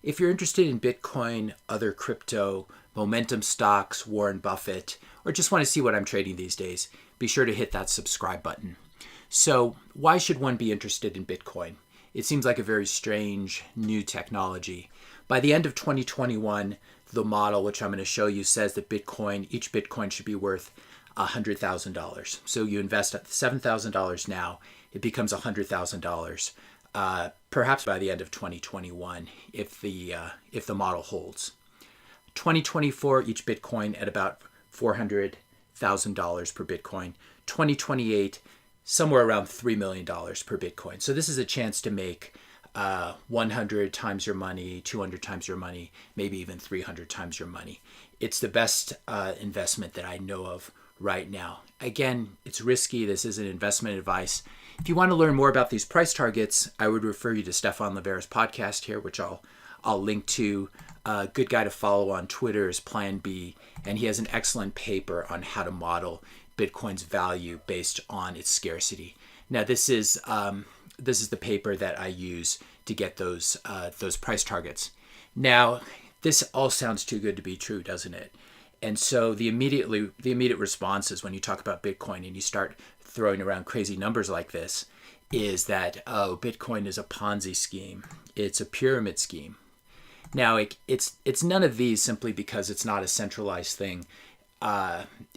If you're interested in Bitcoin, other crypto, momentum stocks, Warren Buffett, or just want to see what I'm trading these days, be sure to hit that subscribe button. So why should one be interested in Bitcoin? It seems like a very strange new technology. By the end of 2021, the model, which I'm going to show you, says that each Bitcoin should be worth $100,000. So you invest at $7,000 now, it becomes $100,000, perhaps by the end of 2021, if the model holds. 2024, each Bitcoin at about $400,000 per Bitcoin. 2028, somewhere around $3 million per Bitcoin. So this is a chance to make 100 times your money, 200 times your money, maybe even 300 times your money. It's the best investment that I know of right now. Again, it's risky. This isn't investment advice. If you want to learn more about these price targets, I would refer you to Stephan Livera's podcast here, which I'll link to. A good guy to follow on Twitter is Plan B, and he has an excellent paper on how to model Bitcoin's value based on its scarcity. Now, this is the paper that I use to get those price targets. Now, this all sounds too good to be true, doesn't it? And so the immediate response is when you talk about Bitcoin and you start throwing around crazy numbers like this, is that, oh, Bitcoin is a Ponzi scheme. It's a pyramid scheme. Now, it's none of these simply because it's not a centralized thing.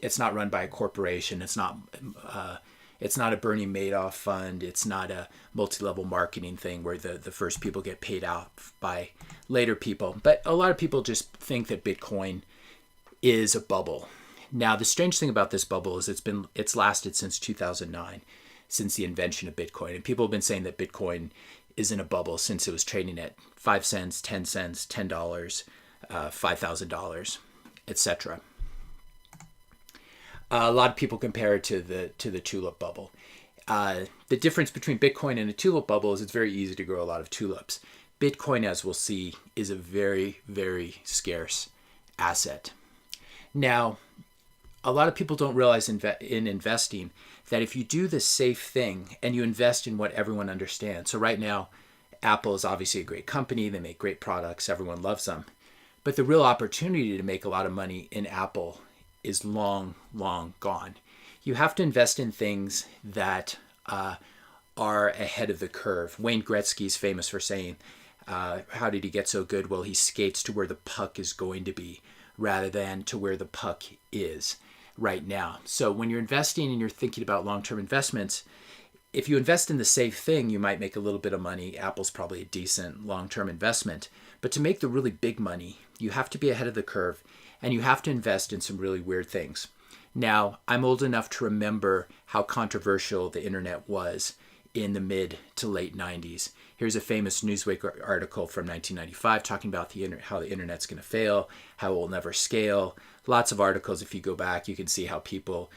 It's not run by a corporation. It's not a Bernie Madoff fund. It's not a multi-level marketing thing where the first people get paid out by later people. But a lot of people just think that Bitcoin is a bubble. Now, the strange thing about this bubble is it's lasted since 2009, since the invention of Bitcoin. And people have been saying that Bitcoin is in a bubble since it was trading at 5 cents, 10 cents, $10, $5,000, etc. A lot of people compare it to the tulip bubble. The difference between Bitcoin and a tulip bubble is it's very easy to grow a lot of tulips. Bitcoin, as we'll see, is a very, very scarce asset. Now, a lot of people don't realize in investing that if you do the safe thing and you invest in what everyone understands. So right now, Apple is obviously a great company. They make great products. Everyone loves them. But the real opportunity to make a lot of money in Apple is long, long gone. You have to invest in things that are ahead of the curve. Wayne Gretzky's famous for saying, how did he get so good? Well, he skates to where the puck is going to be rather than to where the puck is right now. So when you're investing and you're thinking about long-term investments, if you invest in the safe thing, you might make a little bit of money. Apple's probably a decent long-term investment. But to make the really big money, you have to be ahead of the curve and you have to invest in some really weird things. Now, I'm old enough to remember how controversial the internet was in the mid to late 90s. Here's a famous Newsweek article from 1995 talking about how the internet's going to fail, how it will never scale. Lots of articles, if you go back, you can see how people,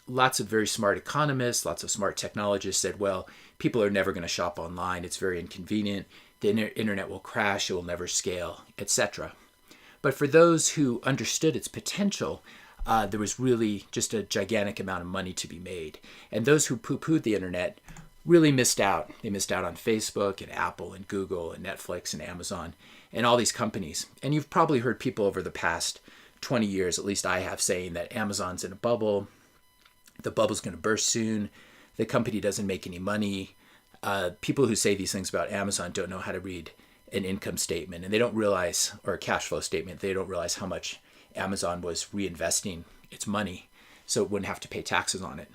lots of very smart economists, lots of smart technologists said, well, people are never going to shop online. It's very inconvenient. The internet will crash. It will never scale, etc. But for those who understood its potential, there was really just a gigantic amount of money to be made. And those who poo-pooed the internet really missed out. They missed out on Facebook and Apple and Google and Netflix and Amazon and all these companies. And you've probably heard people over the past 20 years, at least I have, saying that Amazon's in a bubble. The bubble's going to burst soon. The company doesn't make any money. People who say these things about Amazon don't know how to read an income statement, and they don't realize, or a cash flow statement, they don't realize how much Amazon was reinvesting its money so it wouldn't have to pay taxes on it.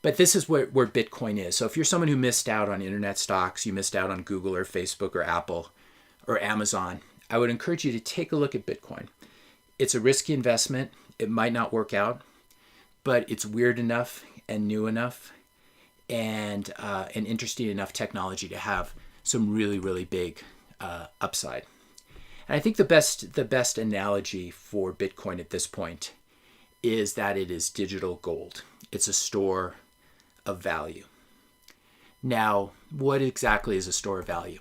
But this is where Bitcoin is. So if you're someone who missed out on internet stocks, you missed out on Google or Facebook or Apple or Amazon, I would encourage you to take a look at Bitcoin. It's a risky investment. It might not work out, but it's weird enough and new enough and interesting enough technology to have some really, really big upside. And I think the best analogy for Bitcoin at this point is that it is digital gold. It's a store of value. Now, what exactly is a store of value?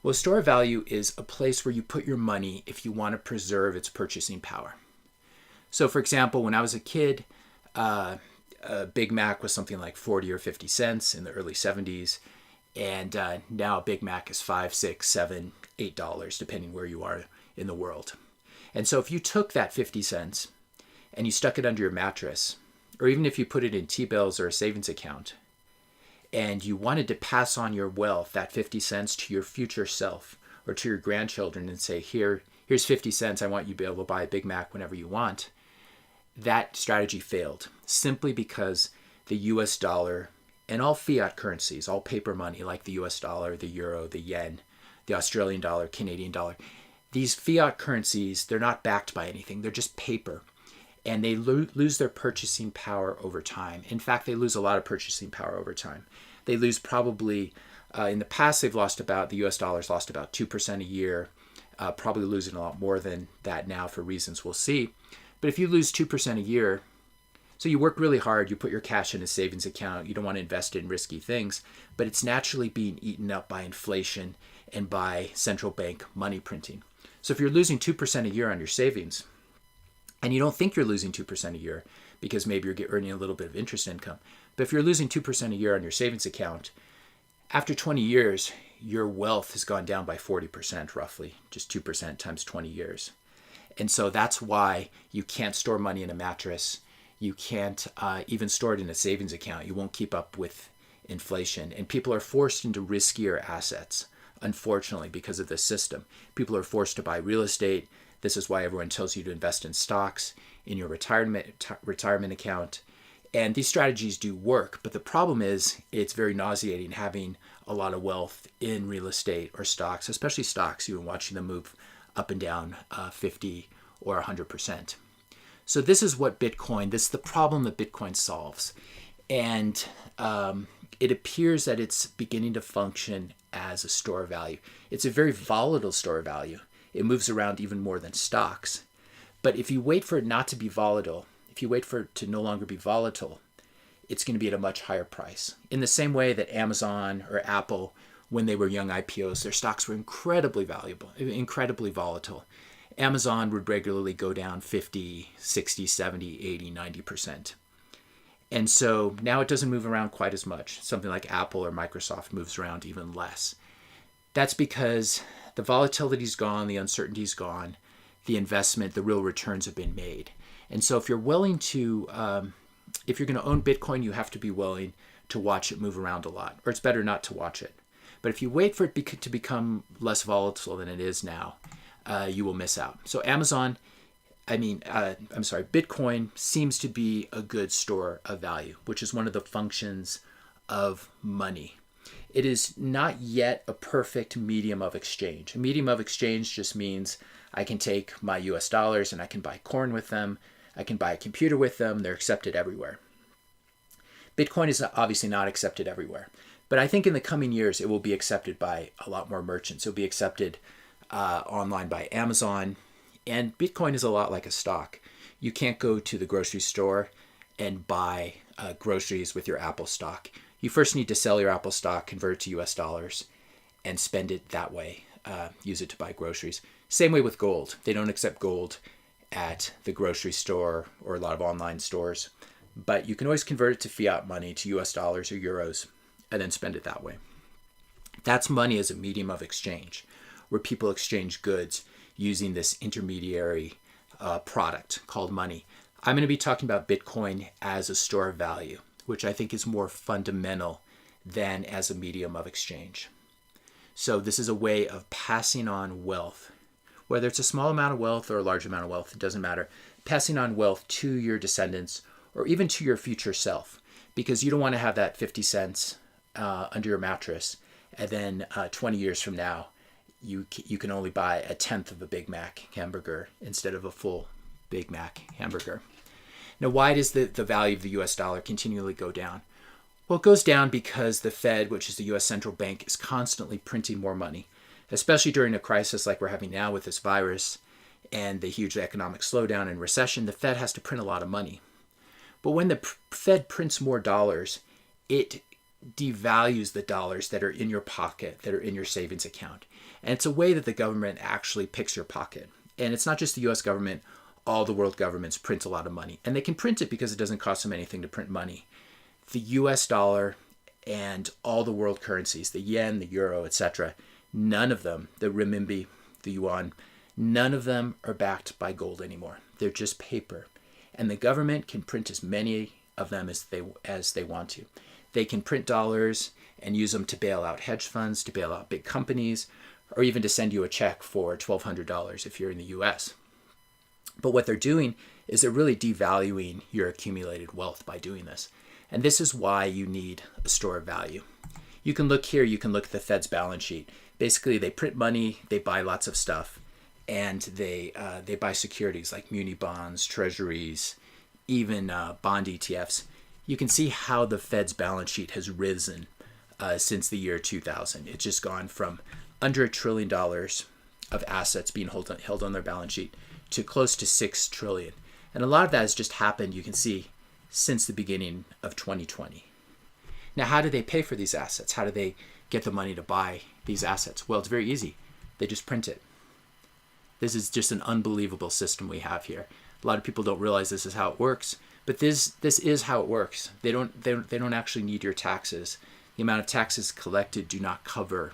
Well, a store of value is a place where you put your money if you want to preserve its purchasing power. So, for example, when I was a kid, a Big Mac was something like 40 or 50 cents in the early 70s. And now a Big Mac is $5, $6, $7, $8, depending where you are in the world. And so if you took that 50 cents and you stuck it under your mattress, or even if you put it in T-bills or a savings account, and you wanted to pass on your wealth, that 50 cents, to your future self or to your grandchildren and say, here's 50 cents, I want you to be able to buy a Big Mac whenever you want, that strategy failed simply because the US dollar and all fiat currencies, all paper money like the US dollar, the euro, the yen, the Australian dollar, Canadian dollar, these fiat currencies, they're not backed by anything. They're just paper. And they lose their purchasing power over time. In fact, they lose a lot of purchasing power over time. They lose probably, in the past, the US dollar's lost about 2% a year, probably losing a lot more than that now for reasons we'll see. But if you lose 2% a year, so you work really hard, you put your cash in a savings account, you don't want to invest in risky things, but it's naturally being eaten up by inflation and by central bank money printing. So if you're losing 2% a year on your savings, and you don't think you're losing 2% a year because maybe you're earning a little bit of interest income, but if you're losing 2% a year on your savings account, after 20 years, your wealth has gone down by 40% roughly, just 2% times 20 years. And so that's why you can't store money in a mattress. You can't even store it in a savings account. You won't keep up with inflation. And people are forced into riskier assets, unfortunately, because of this system. People are forced to buy real estate. This is why everyone tells you to invest in stocks, in your retirement account. And these strategies do work, but the problem is it's very nauseating having a lot of wealth in real estate or stocks, especially stocks. You've been watching them move up and down 50 or 100%. So this is what Bitcoin, this is the problem that Bitcoin solves. And it appears that it's beginning to function as a store of value. It's a very volatile store of value. It moves around even more than stocks. But if you wait for it not to be volatile, if you wait for it to no longer be volatile, it's going to be at a much higher price. In the same way that Amazon or Apple, when they were young IPOs, their stocks were incredibly valuable, incredibly volatile. Amazon would regularly go down 50, 60, 70, 80, 90%. And so now it doesn't move around quite as much. Something like Apple or Microsoft moves around even less. That's because the volatility's gone, the uncertainty's gone, the investment, the real returns have been made. And so if you're willing to, if you're going to own Bitcoin, you have to be willing to watch it move around a lot, or it's better not to watch it. But if you wait for it to become less volatile than it is now, you will miss out. So Bitcoin seems to be a good store of value, which is one of the functions of money. It is not yet a perfect medium of exchange. A medium of exchange just means I can take my US dollars and I can buy corn with them. I can buy a computer with them. They're accepted everywhere. Bitcoin is obviously not accepted everywhere. But I think in the coming years, it will be accepted by a lot more merchants. It'll be accepted online by Amazon. And Bitcoin is a lot like a stock. You can't go to the grocery store and buy groceries with your Apple stock. You first need to sell your Apple stock, convert it to US dollars, and spend it that way. Use it to buy groceries. Same way with gold. They don't accept gold at the grocery store or a lot of online stores. But you can always convert it to fiat money, to US dollars or euros, and then spend it that way. That's money as a medium of exchange, where people exchange goods using this intermediary product called money. I'm going to be talking about Bitcoin as a store of value, which I think is more fundamental than as a medium of exchange. So this is a way of passing on wealth, whether it's a small amount of wealth or a large amount of wealth, it doesn't matter. Passing on wealth to your descendants or even to your future self, because you don't want to have that 50 cents under your mattress, and then 20 years from now, you can only buy a tenth of a Big Mac hamburger instead of a full Big Mac hamburger. Now, why does the value of the US dollar continually go down? Well, it goes down because the Fed, which is the US central bank, is constantly printing more money, especially during a crisis like we're having now with this virus and the huge economic slowdown and recession. The Fed has to print a lot of money. But when the Fed prints more dollars, it devalues the dollars that are in your pocket, that are in your savings account. And it's a way that the government actually picks your pocket. And it's not just the US government. All the world governments print a lot of money. And they can print it because it doesn't cost them anything to print money. The US dollar and all the world currencies, the yen, the euro, etc., None of them, the renminbi, the yuan, none of them are backed by gold anymore. They're just paper. And the government can print as many of them as they want to. They can print dollars and use them to bail out hedge funds, to bail out big companies, or even to send you a check for $1,200 if you're in the US. But what they're doing is they're really devaluing your accumulated wealth by doing this. And this is why you need a store of value. You can look here, you can look at the Fed's balance sheet. Basically, they print money, they buy lots of stuff, and they buy securities like muni bonds, treasuries, even bond ETFs. You can see how the Fed's balance sheet has risen since the year 2000. It's just gone from under $1 trillion of assets being held on their balance sheet to close to $6 trillion. And a lot of that has just happened, you can see, since the beginning of 2020. Now, how do they pay for these assets? How do they get the money to buy these assets? Well, it's very easy. They just print it. This is just an unbelievable system we have here. A lot of people don't realize this is how it works, but this is how it works. They don't actually need your taxes. The amount of taxes collected do not cover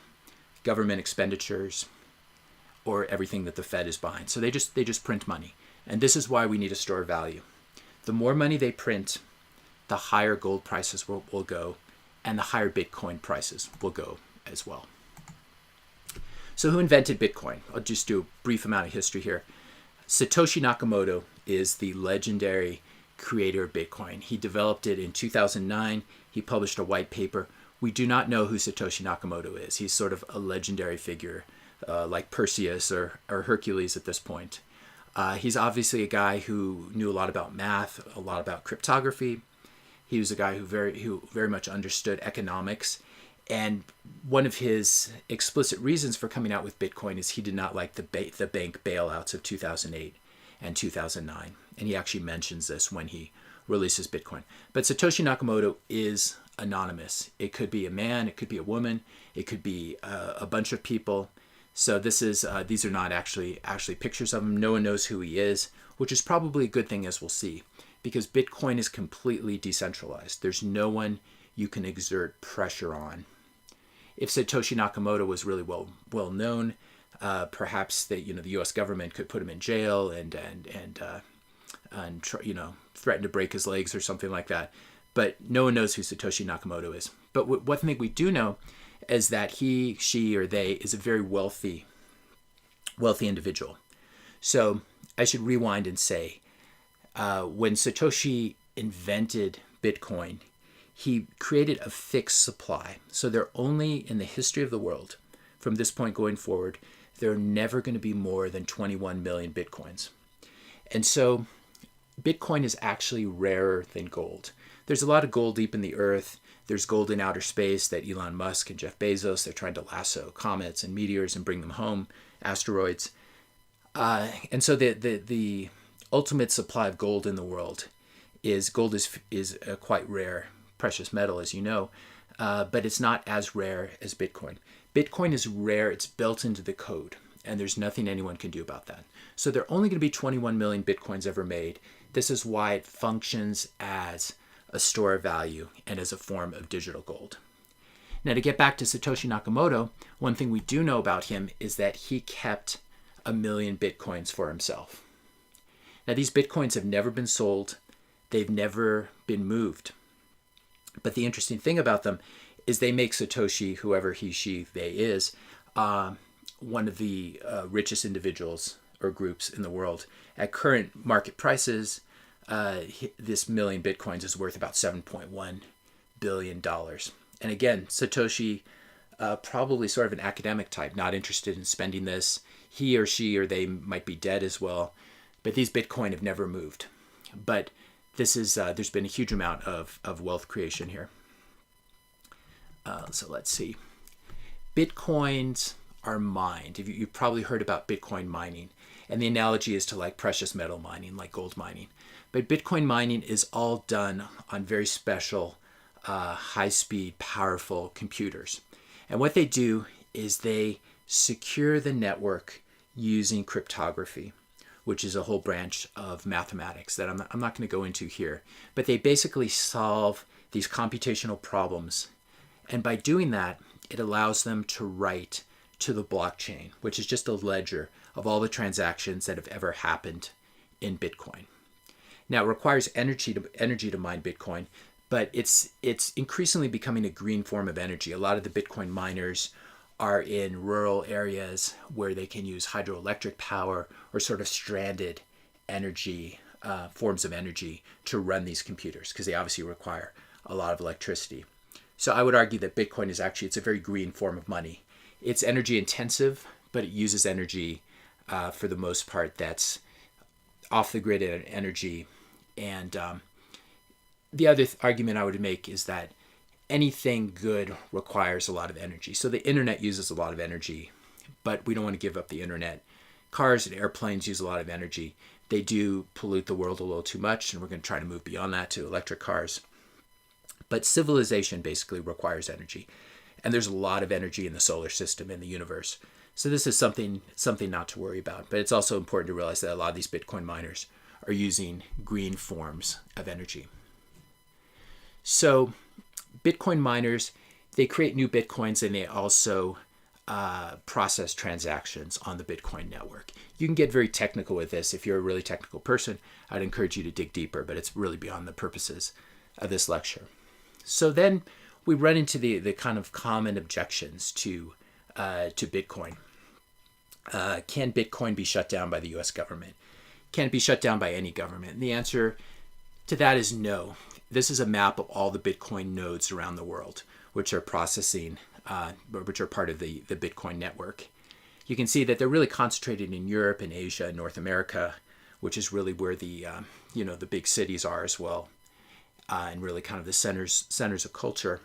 government expenditures or everything that the Fed is buying. So they just print money. And this is why we need a store of value. The more money they print, the higher gold prices will go, and the higher Bitcoin prices will go as well. So who invented Bitcoin? I'll just do a brief amount of history here. Satoshi Nakamoto is the legendary creator of Bitcoin. He developed it in 2009. He published a white paper. We do not know who Satoshi Nakamoto is. He's sort of a legendary figure, like Perseus or Hercules at this point. He's obviously a guy who knew a lot about math, a lot about cryptography. He was a guy who very much understood economics. And one of his explicit reasons for coming out with Bitcoin is he did not like the bank bailouts of 2008 and 2009. And he actually mentions this when he releases Bitcoin. But Satoshi Nakamoto is anonymous. It could be a man, it could be a woman, it could be a bunch of people. So these are not actually pictures of him. No one knows who he is, which is probably a good thing, as we'll see, because Bitcoin is completely decentralized. There's no one you can exert pressure on. If Satoshi Nakamoto was really well known, perhaps the U.S. government could put him in jail and threaten to break his legs or something like that. But no one knows who Satoshi Nakamoto is. But one thing we do know is that he, she, or they is a very wealthy individual. So I should rewind and say, when Satoshi invented Bitcoin, he created a fixed supply. So there are only, in the history of the world, from this point going forward, there are never going to be more than 21 million Bitcoins. And so Bitcoin is actually rarer than gold. There's a lot of gold deep in the earth. There's gold in outer space that Elon Musk and Jeff Bezos, they're trying to lasso comets and meteors and bring them home, asteroids. And so the ultimate supply of gold in the world is a quite rare precious metal, as you know, but it's not as rare as Bitcoin. Bitcoin is rare. It's built into the code, and there's nothing anyone can do about that. So there are only going to be 21 million Bitcoins ever made. This is why it functions as a store of value and as a form of digital gold. Now, to get back to Satoshi Nakamoto, one thing we do know about him is that he kept 1 million Bitcoins for himself. Now, these Bitcoins have never been sold. They've never been moved. But the interesting thing about them is they make Satoshi, whoever he, she, they is, one of the richest individuals or groups in the world. At current market prices, this 1 million Bitcoins is worth about $7.1 billion. And again, Satoshi, probably sort of an academic type, not interested in spending this. He or she or they might be dead as well. But these Bitcoin have never moved. But this is there's been a huge amount of wealth creation here. So let's see. Bitcoins are mined. You've probably heard about Bitcoin mining. And the analogy is to like precious metal mining, like gold mining. But Bitcoin mining is all done on very special, high-speed, powerful computers. And what they do is they secure the network using cryptography, which is a whole branch of mathematics that I'm not going to go into here. But they basically solve these computational problems. And by doing that, it allows them to write to the blockchain, which is just a ledger of all the transactions that have ever happened in Bitcoin. Now, it requires energy to mine Bitcoin, but it's increasingly becoming a green form of energy. A lot of the Bitcoin miners are in rural areas where they can use hydroelectric power or sort of stranded energy, forms of energy to run these computers, because they obviously require a lot of electricity. So I would argue that Bitcoin it's a very green form of money. It's energy intensive, but it uses energy for the most part that's off the grid energy. And the other argument I would make is that anything good requires a lot of energy. So the internet uses a lot of energy, but we don't want to give up the internet. Cars and airplanes use a lot of energy. They do pollute the world a little too much, and we're going to try to move beyond that to electric cars. But civilization basically requires energy. And there's a lot of energy in the solar system, in the universe. So this is something not to worry about. But it's also important to realize that a lot of these Bitcoin miners are using green forms of energy. So Bitcoin miners, they create new Bitcoins, and they also process transactions on the Bitcoin network. You can get very technical with this. If you're a really technical person, I'd encourage you to dig deeper, but it's really beyond the purposes of this lecture. So then we run into the kind of common objections to Bitcoin. Can Bitcoin be shut down by the US government? Can it be shut down by any government? And the answer to that is no. This is a map of all the Bitcoin nodes around the world, which are processing, which are part of the Bitcoin network. You can see that they're really concentrated in Europe and Asia and North America, which is really where the big cities are as well, and really kind of the centers of culture.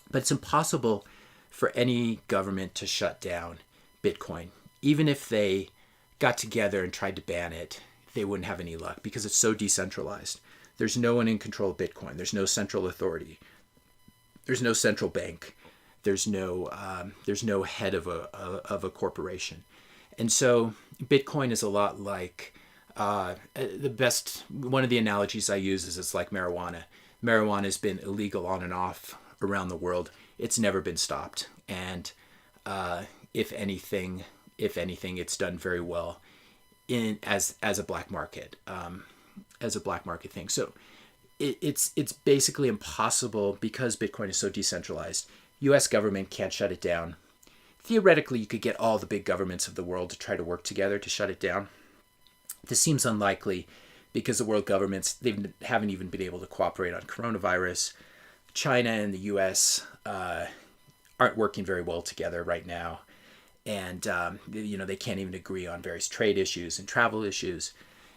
But it's impossible for any government to shut down Bitcoin. Even if they got together and tried to ban it, they wouldn't have any luck because it's so decentralized. There's no one in control of Bitcoin. There's no central authority. There's no central bank. There's no head of a corporation. And so Bitcoin is a lot like one of the analogies I use is it's like marijuana. Marijuana has been illegal on and off around the world. It's never been stopped. And if anything, it's done very well as a black market. As a black market thing. So it's basically impossible because Bitcoin is so decentralized. US government can't shut it down. Theoretically, you could get all the big governments of the world to try to work together to shut it down. This seems unlikely because the world governments, they haven't even been able to cooperate on coronavirus. China and the US aren't working very well together right now. And, they can't even agree on various trade issues and travel issues.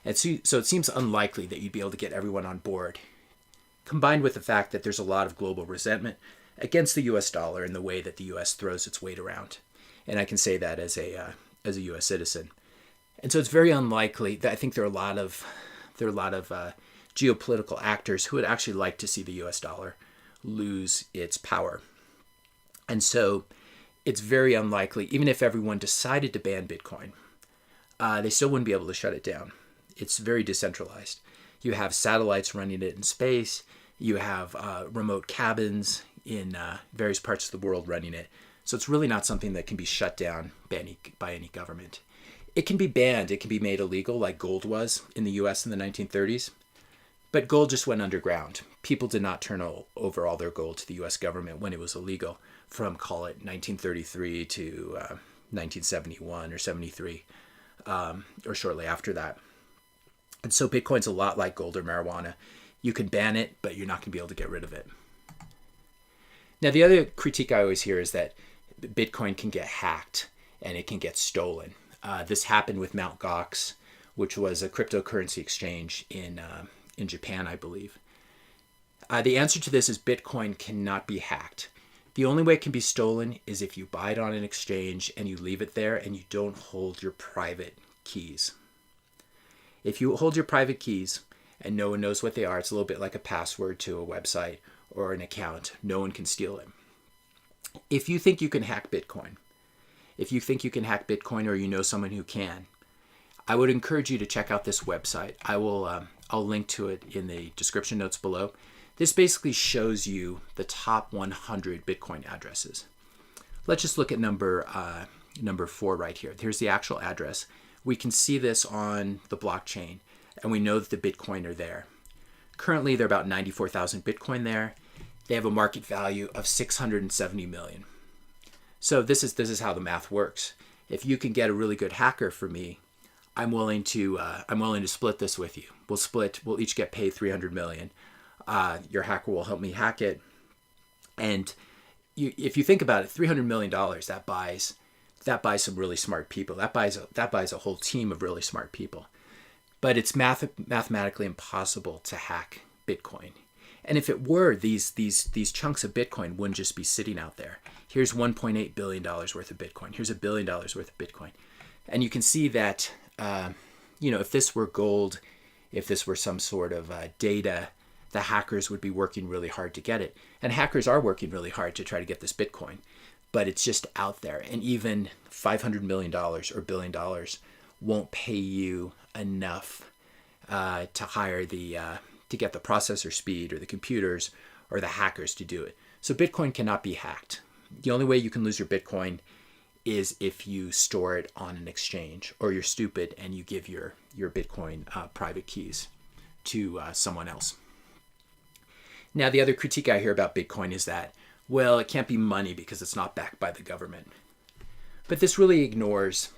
And so it seems unlikely that you'd be able to get everyone on board, combined with the fact that there's a lot of global resentment against the US dollar and the way that the US throws its weight around. And I can say that as a US citizen. And so it's very unlikely that I think there are a lot of geopolitical actors who would actually like to see the US dollar lose its power. And so it's very unlikely, even if everyone decided to ban Bitcoin, they still wouldn't be able to shut it down. It's very decentralized. You have satellites running it in space. You have remote cabins in various parts of the world running it. So it's really not something that can be shut down by any government. It can be banned. It can be made illegal like gold was in the US in the 1930s. But gold just went underground. People did not turn over all their gold to the US government when it was illegal from, call it, 1933 to 1971 or 73, or shortly after that. And so Bitcoin's a lot like gold or marijuana. You can ban it, but you're not going to be able to get rid of it. Now, the other critique I always hear is that Bitcoin can get hacked and it can get stolen. This happened with Mt. Gox, which was a cryptocurrency exchange in Japan, I believe. The answer to this is Bitcoin cannot be hacked. The only way it can be stolen is if you buy it on an exchange and you leave it there and you don't hold your private keys. If you hold your private keys and no one knows what they are, it's a little bit like a password to a website or an account. No one can steal it. If you think you can hack Bitcoin, or you know someone who can, I would encourage you to check out this website. I'll link to it in the description notes below. This basically shows you the top 100 Bitcoin addresses. Let's just look at number 4 right here. Here's the actual address. We can see this on the blockchain, and we know that the Bitcoin are there. Currently, there are about 94,000 Bitcoin there. They have a market value of 670 million. So this is how the math works. If you can get a really good hacker for me, I'm willing to split this with you. We'll each get paid 300 million. Your hacker will help me hack it, and if you think about it, $300 million that buys some really smart people. That buys a whole team of really smart people. But it's mathematically impossible to hack Bitcoin. And if it were, these chunks of Bitcoin wouldn't just be sitting out there. Here's $1.8 billion worth of Bitcoin. Here's $1 billion worth of Bitcoin. And you can see that, if this were gold, if this were some sort of data, the hackers would be working really hard to get it. And hackers are working really hard to try to get this Bitcoin. But it's just out there. And even $500 million or $1 billion won't pay you enough to hire to get the processor speed or the computers or the hackers to do it. So Bitcoin cannot be hacked. The only way you can lose your Bitcoin is if you store it on an exchange, or you're stupid and you give your Bitcoin private keys to someone else. Now, the other critique I hear about Bitcoin is that, well, it can't be money because it's not backed by the government. But this really ignores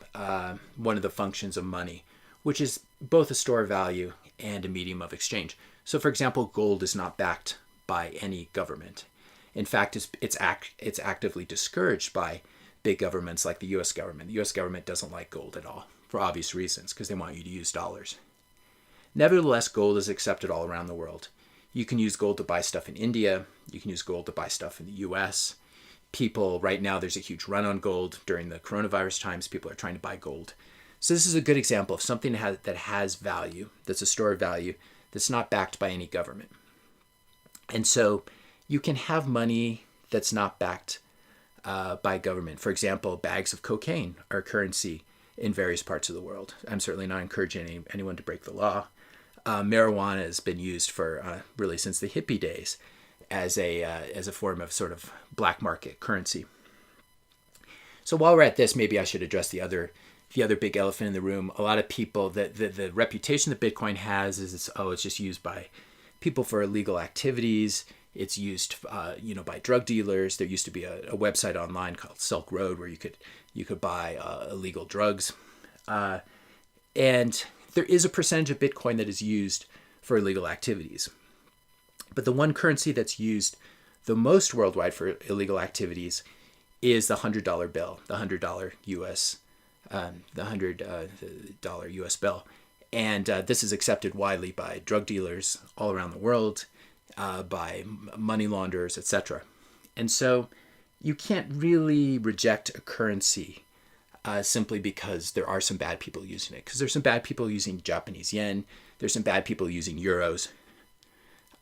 one of the functions of money, which is both a store of value and a medium of exchange. So, for example, gold is not backed by any government. In fact, it's actively discouraged by big governments like the U.S. government. The U.S. government doesn't like gold at all, for obvious reasons, because they want you to use dollars. Nevertheless, gold is accepted all around the world. You can use gold to buy stuff in India. You can use gold to buy stuff in the U.S. Right now, there's a huge run on gold. During the coronavirus times, people are trying to buy gold. So this is a good example of something that has value, that's a store of value, that's not backed by any government. And so you can have money that's not backed by government. For example, bags of cocaine are currency in various parts of the world. I'm certainly not encouraging anyone to break the law. Marijuana has been used for really since the hippie days as a form of sort of black market currency. So while we're at this, maybe I should address the other big elephant in the room. A lot of people, the reputation that Bitcoin has is it's just used by people for illegal activities. It's used by drug dealers. There used to be a website online called Silk Road where you could buy illegal drugs, and there is a percentage of Bitcoin that is used for illegal activities. But the one currency that's used the most worldwide for illegal activities is the $100 bill, the $100 US, the $100 US bill. And this is accepted widely by drug dealers all around the world, by money launderers, etc. And so you can't really reject a currency simply because there are some bad people using it. Because there's some bad people using Japanese yen. There's some bad people using euros.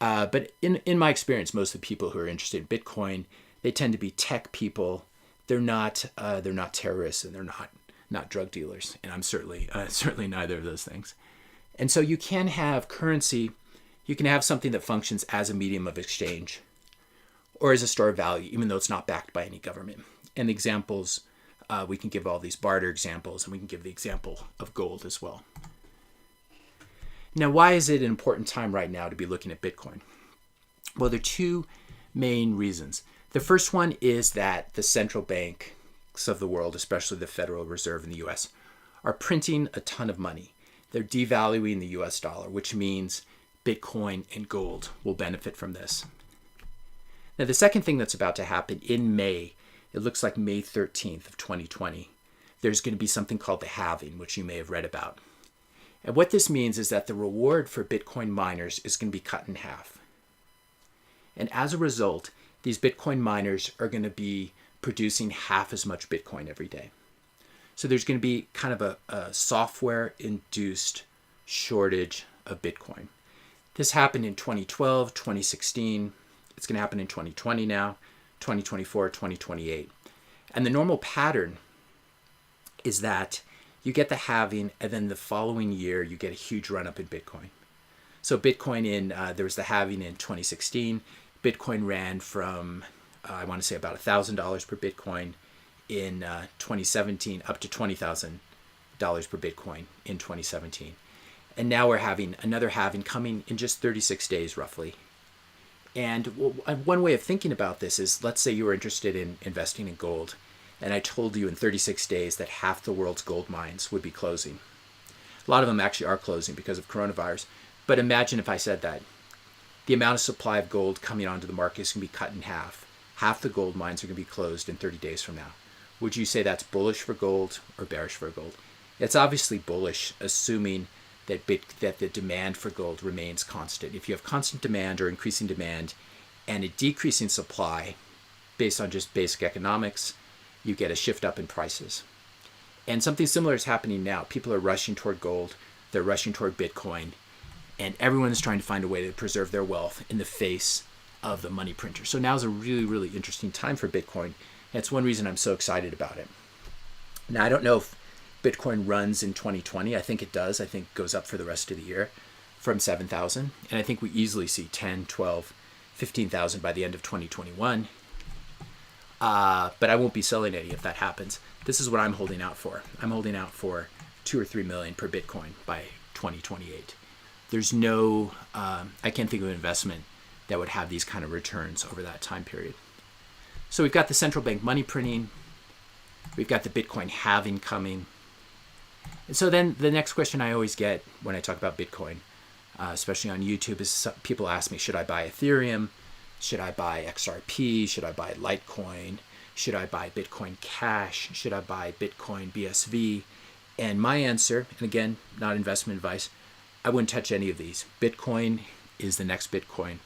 But in my experience, most of the people who are interested in Bitcoin, they tend to be tech people. They're not terrorists, and they're not drug dealers. And I'm certainly neither of those things. And so you can have currency. You can have something that functions as a medium of exchange or as a store of value, even though it's not backed by any government. And examples, we can give all these barter examples, and we can give the example of gold as well. Now, why is it an important time right now to be looking at Bitcoin? Well, there are two main reasons. The first one is that the central banks of the world, especially the Federal Reserve in the US, are printing a ton of money. They're devaluing the US dollar, which means Bitcoin and gold will benefit from this. Now, the second thing that's about to happen in May, it looks like May 13th of 2020, there's going to be something called the halving, which you may have read about. And what this means is that the reward for Bitcoin miners is going to be cut in half. And as a result, these Bitcoin miners are going to be producing half as much Bitcoin every day. So there's going to be kind of a software-induced shortage of Bitcoin. This happened in 2012, 2016. It's going to happen in 2020 now, 2024, 2028. And the normal pattern is that you get the halving, and then the following year, you get a huge run-up in Bitcoin. So Bitcoin there was the halving in 2016. Bitcoin ran from, I want to say about $1,000 per Bitcoin in 2017 up to $20,000 per Bitcoin in 2017. And now we're having another halving coming in just 36 days roughly. And one way of thinking about this is, let's say you were interested in investing in gold, and I told you in 36 days that half the world's gold mines would be closing. A lot of them actually are closing because of coronavirus. But imagine if I said that. The amount of supply of gold coming onto the market is going to be cut in half. Half the gold mines are going to be closed in 30 days from now. Would you say that's bullish for gold or bearish for gold? It's obviously bullish, assuming that the demand for gold remains constant. If you have constant demand or increasing demand and a decreasing supply based on just basic economics, you get a shift up in prices. And something similar is happening now. People are rushing toward gold, they're rushing toward Bitcoin, and everyone is trying to find a way to preserve their wealth in the face of the money printer. So now is a really, really interesting time for Bitcoin. And it's one reason I'm so excited about it. Now, I don't know if Bitcoin runs in 2020. I think it does. I think it goes up for the rest of the year from 7,000. And I think we easily see 10, 12, 15,000 by the end of 2021. But I won't be selling any if that happens. This is what I'm holding out for. I'm holding out for 2 or 3 million per Bitcoin by 2028. There's no, I can't think of an investment that would have these kind of returns over that time period. So we've got the central bank money printing. We've got the Bitcoin halving coming. And so then the next question I always get when I talk about Bitcoin, especially on YouTube, is people ask me, should I buy Ethereum? Should I buy XRP? Should I buy Litecoin? Should I buy Bitcoin Cash? Should I buy Bitcoin BSV? And my answer, and again, not investment advice, I wouldn't touch any of these. Bitcoin is the next Bitcoin.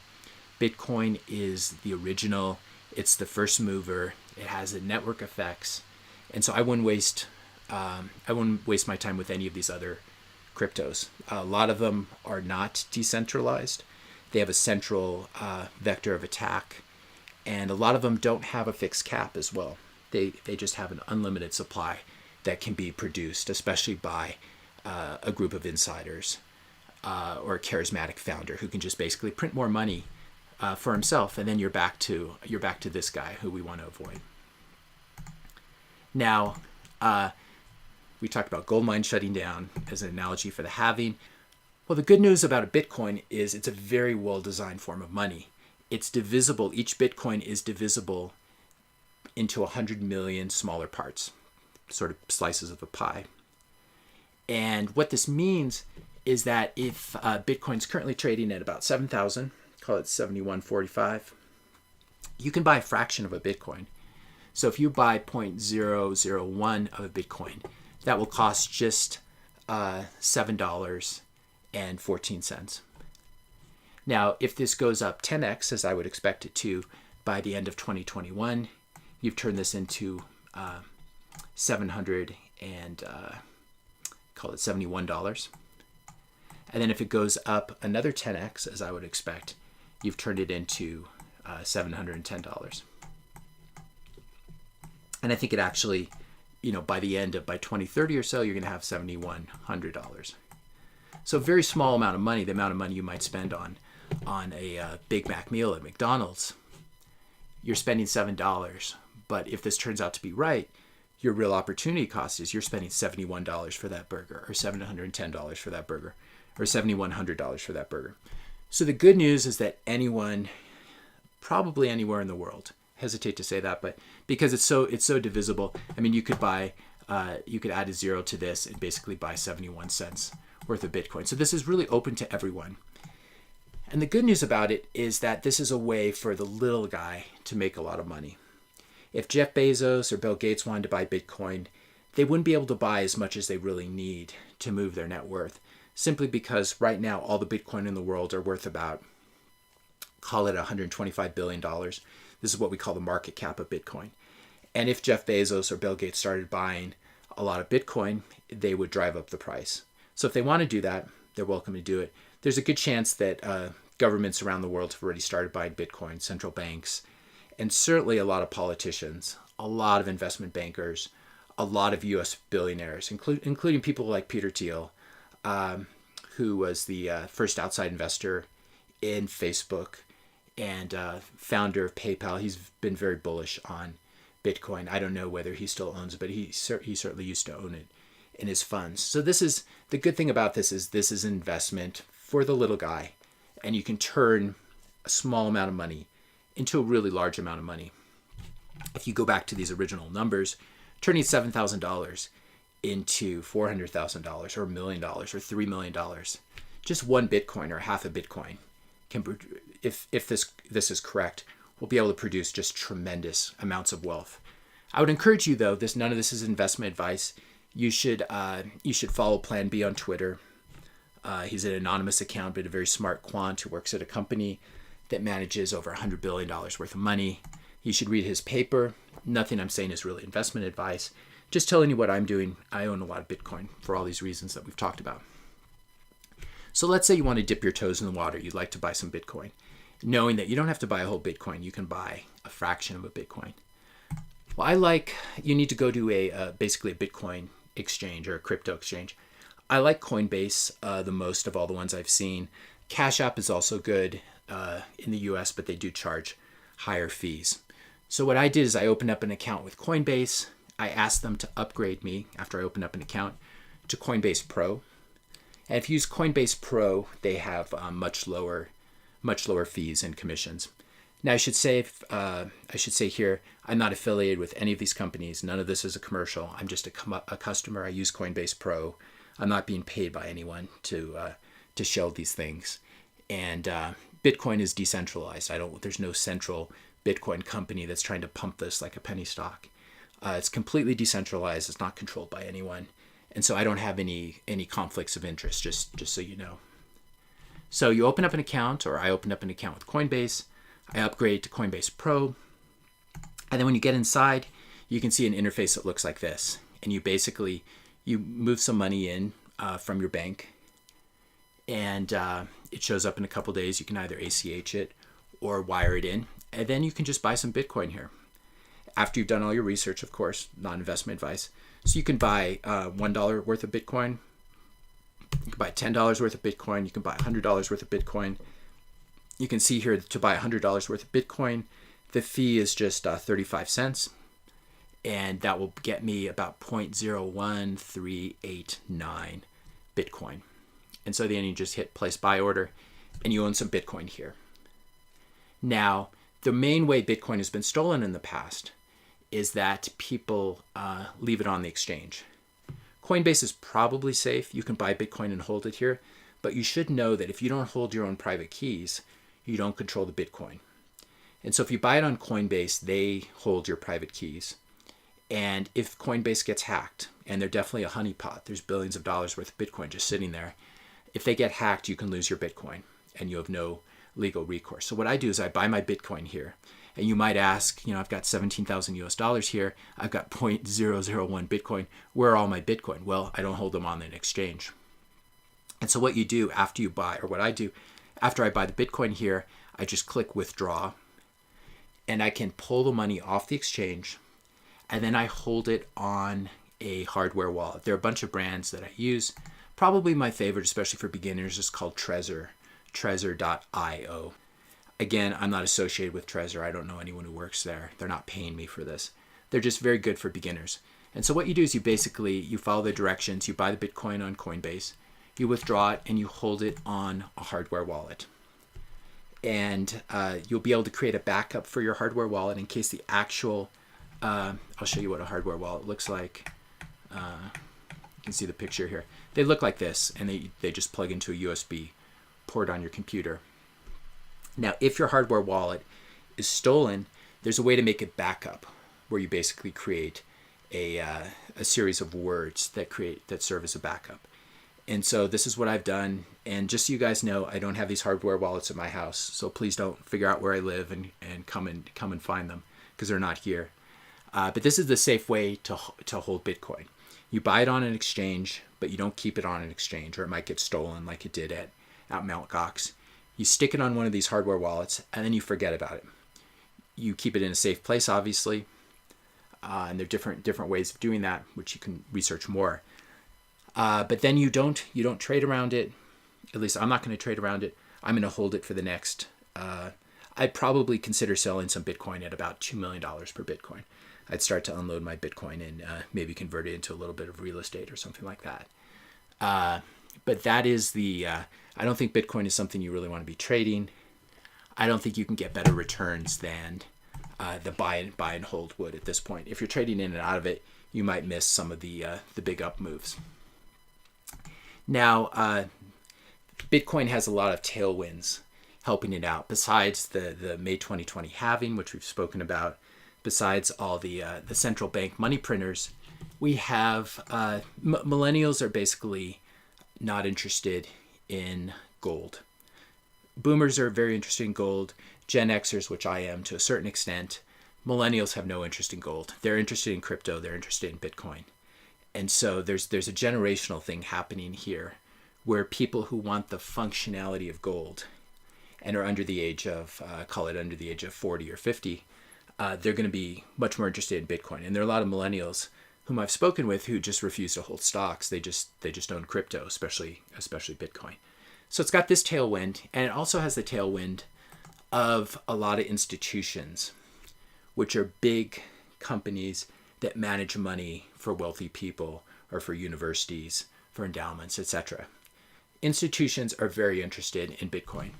Bitcoin is the original. It's the first mover. It has the network effects. And so I wouldn't waste my time with any of these other cryptos. A lot of them are not decentralized. They have a central vector of attack. And a lot of them don't have a fixed cap as well. They just have an unlimited supply that can be produced, especially by a group of insiders or a charismatic founder who can just basically print more money for himself, and then you're back to this guy who we want to avoid. Now, we talked about gold mines shutting down as an analogy for the halving. Well, the good news about a Bitcoin is it's a very well-designed form of money. It's divisible. Each Bitcoin is divisible into 100 million smaller parts, sort of slices of a pie. And what this means is that if Bitcoin's currently trading at about 7,000, call it 71.45, you can buy a fraction of a Bitcoin. So if you buy 0.001 of a Bitcoin, that will cost just $7.14. Now, if this goes up 10x, as I would expect it to, by the end of 2021, you've turned this into $700 and call it $71. And then if it goes up another 10x, as I would expect, you've turned it into $710. And I think it actually, by 2030 or so, you're going to have $7,100. So a very small amount of money, the amount of money you might spend on a Big Mac meal at McDonald's, you're spending $7. But if this turns out to be right, your real opportunity cost is you're spending $71 for that burger, or $710 for that burger, or $7,100 for that burger. So the good news is that anyone, probably anywhere in the world, hesitate to say that, but because it's so divisible, I mean, you could add a zero to this and basically buy 71 cents worth of Bitcoin. So this is really open to everyone. And the good news about it is that this is a way for the little guy to make a lot of money. If Jeff Bezos or Bill Gates wanted to buy Bitcoin, they wouldn't be able to buy as much as they really need to move their net worth, simply because right now all the Bitcoin in the world are worth about, call it $125 billion. This is what we call the market cap of Bitcoin. And if Jeff Bezos or Bill Gates started buying a lot of Bitcoin, they would drive up the price. So if they want to do that, they're welcome to do it. There's a good chance that governments around the world have already started buying Bitcoin, central banks, and certainly a lot of politicians, a lot of investment bankers, a lot of U.S. billionaires, including people like Peter Thiel, who was the first outside investor in Facebook and founder of PayPal. He's been very bullish on Bitcoin. I don't know whether he still owns it, but he certainly used to own it in his funds. So this is the good thing about this is an investment for the little guy, and you can turn a small amount of money into a really large amount of money. If you go back to these original numbers, turning $7,000 into $400,000 or $1 million or $3 million, just one Bitcoin or half a Bitcoin can, if this is correct, will be able to produce just tremendous amounts of wealth. I would encourage you, though, none of this is investment advice. You should follow Plan B on Twitter. He's an anonymous account, but a very smart quant who works at a company that manages over $100 billion worth of money. You should read his paper. Nothing I'm saying is really investment advice. Just telling you what I'm doing. I own a lot of Bitcoin for all these reasons that we've talked about. So let's say you want to dip your toes in the water. You'd like to buy some Bitcoin, knowing that you don't have to buy a whole Bitcoin. You can buy a fraction of a Bitcoin. Well, you need to go to basically a Bitcoin exchange or a crypto exchange. I like Coinbase the most of all the ones I've seen. Cash App is also good in the US, but they do charge higher fees. So what I did is I opened up an account with Coinbase. I asked them to upgrade me after I opened up an account to Coinbase Pro. And if you use Coinbase Pro, they have much lower fees and commissions. Now I should say here, I'm not affiliated with any of these companies. None of this is a commercial. I'm just a customer. I use Coinbase Pro. I'm not being paid by anyone to show these things. And Bitcoin is decentralized. There's no central Bitcoin company that's trying to pump this like a penny stock. It's completely decentralized. It's not controlled by anyone. And so I don't have any conflicts of interest, just so you know. So you open up an account, or I opened up an account with Coinbase. I upgrade to Coinbase Pro. And then when you get inside, you can see an interface that looks like this. And you move some money in from your bank. And it shows up in a couple days. You can either ACH it or wire it in. And then you can just buy some Bitcoin here. After you've done all your research, of course, non-investment advice. So you can buy $1 worth of Bitcoin. You can buy $10 worth of Bitcoin. You can buy $100 worth of Bitcoin. You can see here to buy $100 worth of Bitcoin, the fee is just 35 cents. And that will get me about 0.01389 Bitcoin. And so then you just hit place buy order and you own some Bitcoin here. Now, the main way Bitcoin has been stolen in the past is that people leave it on the exchange. Coinbase is probably safe. You can buy Bitcoin and hold it here, but you should know that if you don't hold your own private keys, you don't control the Bitcoin. And so if you buy it on Coinbase, they hold your private keys. And if Coinbase gets hacked, and they're definitely a honeypot, there's billions of dollars worth of Bitcoin just sitting there. If they get hacked, you can lose your Bitcoin and you have no legal recourse. So what I do is I buy my Bitcoin here. And you might ask, I've got 17,000 US dollars here. I've got 0.001 Bitcoin. Where are all my Bitcoin? Well, I don't hold them on an exchange. And so what you do after you buy, or what I do after I buy the Bitcoin here, I just click withdraw and I can pull the money off the exchange and then I hold it on a hardware wallet. There are a bunch of brands that I use. Probably my favorite, especially for beginners, is called Trezor, Trezor.io. Again, I'm not associated with Trezor. I don't know anyone who works there. They're not paying me for this. They're just very good for beginners. And so what you do is you follow the directions. You buy the Bitcoin on Coinbase. You withdraw it and you hold it on a hardware wallet. And you'll be able to create a backup for your hardware wallet in case the actual... I'll show you what a hardware wallet looks like. You can see the picture here. They look like this, and they just plug into a USB port on your computer. Now, if your hardware wallet is stolen, there's a way to make it backup, where you basically create a series of words that serve as a backup. And so this is what I've done. And just so you guys know, I don't have these hardware wallets at my house, so please don't figure out where I live and come and find them, because they're not here. But this is the safe way to hold Bitcoin. You buy it on an exchange, but you don't keep it on an exchange, or it might get stolen like it did at Mt. Gox. You stick it on one of these hardware wallets, and then you forget about it. You keep it in a safe place, obviously, and there are different ways of doing that, which you can research more. But then you don't trade around it. At least I'm not going to trade around it. I'm going to hold it for the next. I'd probably consider selling some Bitcoin at about $2 million per Bitcoin. I'd start to unload my Bitcoin and maybe convert it into a little bit of real estate or something like that. But that is I don't think Bitcoin is something you really want to be trading. I don't think you can get better returns than the buy and hold would at this point. If you're trading in and out of it, you might miss some of the big up moves. Now, Bitcoin has a lot of tailwinds helping it out. Besides the May 2020 halving, which we've spoken about, besides all the central bank money printers, we have millennials are basically not interested in gold. Boomers are very interested in gold. Gen Xers, which I am to a certain extent, millennials have no interest in gold. They're interested in crypto. They're interested in Bitcoin. And so there's a generational thing happening here where people who want the functionality of gold and are under the age of, call it under the age of 40 or 50, they're going to be much more interested in Bitcoin. And there are a lot of millennials whom I've spoken with who just refuse to hold stocks. They just own crypto, especially Bitcoin. So it's got this tailwind, and it also has the tailwind of a lot of institutions, which are big companies that manage money for wealthy people or for universities, for endowments, etc. Institutions are very interested in Bitcoin.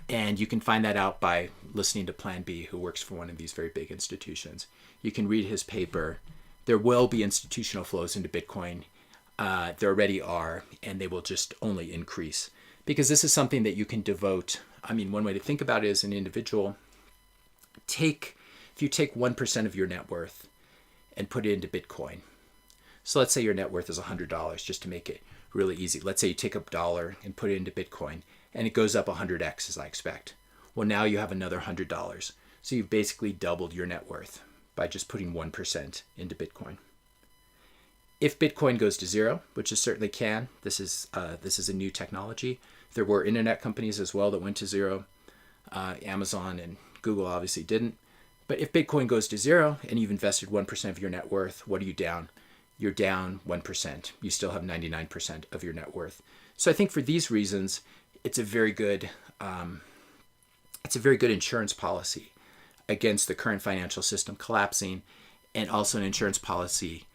And you can find that out by listening to Plan B, who works for one of these very big institutions. You can read his paper. There will be institutional flows into Bitcoin. There already are, and they will just only increase. Because this is something that you can devote. I mean, one way to think about it as an individual, if you take 1% of your net worth and put it into Bitcoin. So let's say your net worth is $100, just to make it really easy. Let's say you take $1 and put it into Bitcoin, and it goes up 100x as I expect. Well, now you have another $100. So you've basically doubled your net worth by just putting 1% into Bitcoin. If Bitcoin goes to zero, which it certainly can, this is a new technology. There were internet companies as well that went to zero. Amazon and Google obviously didn't. But if Bitcoin goes to zero and you've invested 1% of your net worth, what are you down? You're down 1%. You still have 99% of your net worth. So I think for these reasons, it's a very good insurance policy against the current financial system collapsing, and also an insurance policy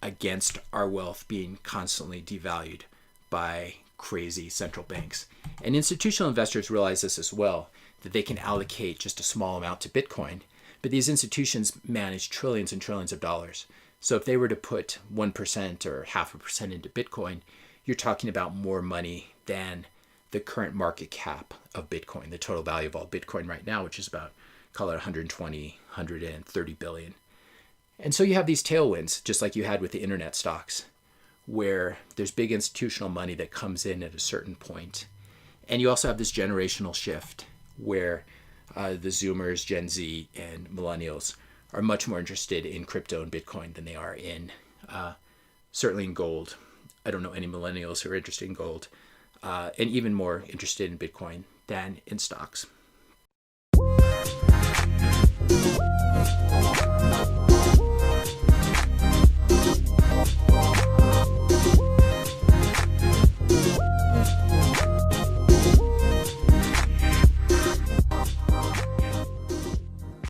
against our wealth being constantly devalued by crazy central banks. And institutional investors realize this as well, that they can allocate just a small amount to Bitcoin, but these institutions manage trillions and trillions of dollars. So if they were to put 1% or 0.5% into Bitcoin, you're talking about more money than the current market cap of Bitcoin, the total value of all Bitcoin right now, which is about, call it 130 billion. And so you have these tailwinds, just like you had with the internet stocks, where there's big institutional money that comes in at a certain point. And you also have this generational shift where the Zoomers, Gen Z, and millennials are much more interested in crypto and Bitcoin than they are in, certainly in gold. I don't know any millennials who are interested in gold, and even more interested in Bitcoin than in stocks.